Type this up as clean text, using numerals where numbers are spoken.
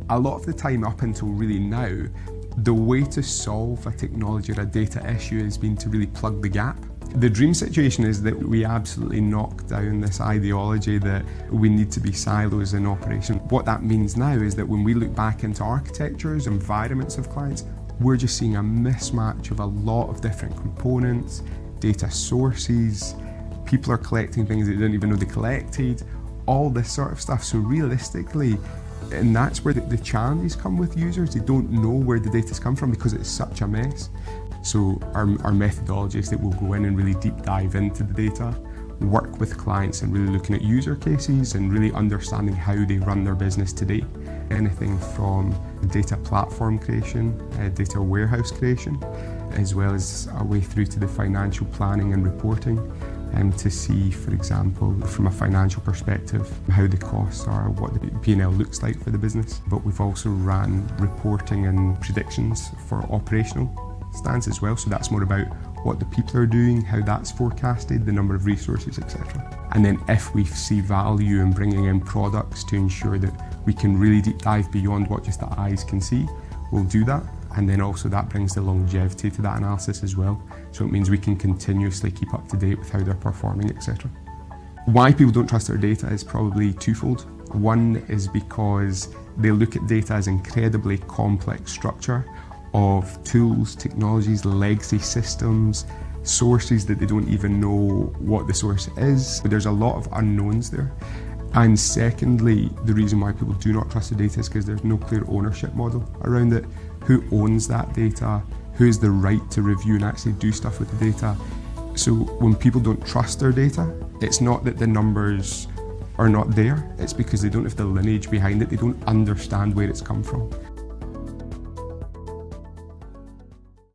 A lot of the time up until really now, the way to solve a technology or a data issue has been to really plug the gap. The dream situation is that we absolutely knock down this ideology that we need to be silos in operation. What that means now is that when we look back into architectures, environments of clients, we're just seeing a mismatch of a lot of different components, data sources, people are collecting things they didn't even know they collected, all this sort of stuff. So realistically, and that's where the challenges come with users. They don't know where the data's come from because it's such a mess. So our methodology is that we'll go in and really deep dive into the data, work with clients and really looking at user cases and really understanding how they run their business today. Anything from data platform creation, data warehouse creation, as well as a way through to the financial planning and reporting, to see, for example, from a financial perspective, how the costs are, what the P&L looks like for the business. But we've also ran reporting and predictions for operational stance as well. So that's more about what the people are doing, how that's forecasted, the number of resources, etc. And then if we see value in bringing in products to ensure that we can really deep dive beyond what just the eyes can see, we'll do that. And then also that brings the longevity to that analysis as well. So it means we can continuously keep up to date with how they're performing, etc. Why people don't trust their data is probably twofold. One is because they look at data as incredibly complex structure of tools, technologies, legacy systems, sources that they don't even know what the source is. But there's a lot of unknowns there. And secondly, the reason why people do not trust the data is because there's no clear ownership model around it. Who owns that data? Who has the right to review and actually do stuff with the data? So when people don't trust their data, it's not that the numbers are not there, it's because they don't have the lineage behind it, they don't understand where it's come from.